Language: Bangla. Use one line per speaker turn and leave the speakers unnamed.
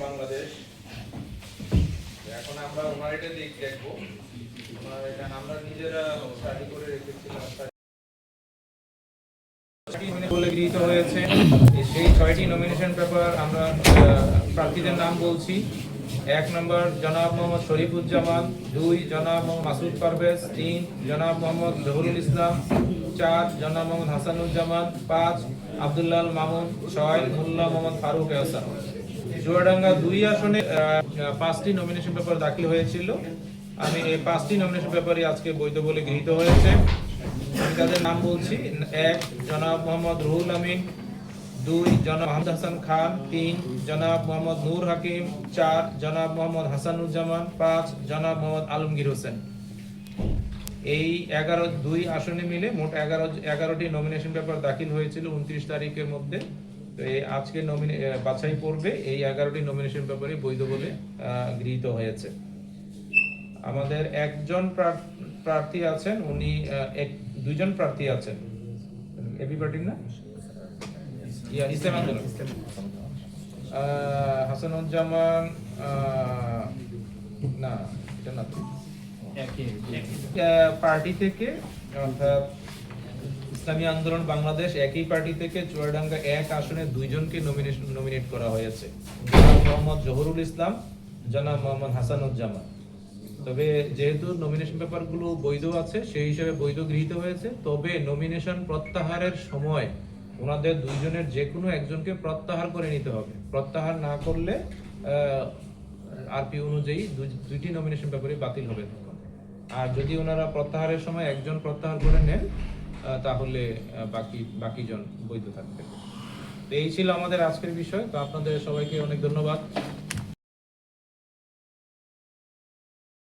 বাংলাদেশ। এখন আমরা ওনার দিক দেখবো। আমরা নিজেরা স্টাডি করে রেখেছিলাম বলে গৃহীত হয়েছে। সেই 6টি নমিনেশন পেপার আমরা প্রার্থীদের নাম বলছি। 1 নম্বর জনাব মোহাম্মদ শরীফুজ্জামান, 2 জনাব মোহাম্মদ মাসুদ পারভেজ, 3 জনাব মোহাম্মদ জহুরুল ইসলাম, 4 জনাব মোহাম্মদ হাসানুজ্জামান, 5 আব্দুল্লাহ মামুন, 6 মোল্লা মোহাম্মদ ফারুক এহসান। চুয়াডাঙ্গা 2 আসনে 5টি নমিনেশন পেপার দাখিল হয়েছিল। আমি এই 5টি নমিনেশন পেপারই আজকে বৈধ বলে গৃহীত হয়েছে। আমি তাদের নাম বলছি। 1 জনাব মোহাম্মদ রুহুল আমিন, 2 জনাব আহমদ হাসান খান, 3 জনাব মোহাম্মদ নূর হাকিম, 4 জনাব মোহাম্মদ হাসানুজ্জামান, 5 জনাব মোহাম্মদ আলমগীর হোসেন। এই 2 আসনে মিলে মোট 11টি নমিনেশন পেপার দাখিল হয়েছিল 29 তারিখের মধ্যে। তো এই আজকে বাছাই পর্বে এই 11টি নমিনেশন পেপারই বৈধ বলে গৃহীত হয়েছে। আমাদের একজন প্রার্থী আছেন, উনি 2জন প্রার্থী আছেন এবি পার্টির না ইসলাম আন্দোলন, হাসানুজ্জামান না এটা না পার্টি থেকে, অর্থাৎ ইসলামী আন্দোলন বাংলাদেশ একই পার্টি থেকে চুয়াডাঙ্গা 1 আসনে 2জনকে নমিনেট করা হয়েছে। জনাব মোহাম্মদ জহুরুল ইসলাম, জনাব মোহাম্মদ হাসানুজ্জামান। তবে যেহেতু নমিনেশন পেপারগুলো বৈধ আছে সেই হিসেবে বৈধ গৃহীত হয়েছে। তবে নমিনেশন প্রত্যাহারের সময় ওনাদের 2জনের যে কোনো একজনকে প্রত্যাহার করে নিতে হবে। প্রত্যাহার না করলে আরপি অনুযায়ী 2টি নমিনেশন পেপারই বাতিল হবে। আর যদি ওনারা প্রত্যাহারের সময় একজন প্রত্যাহার করে নেন তাহলে বাকিজন বৈধ থাকবে। তো এই ছিল আমাদের আজকের বিষয়। তো আপনাদের সবাইকে অনেক ধন্যবাদ।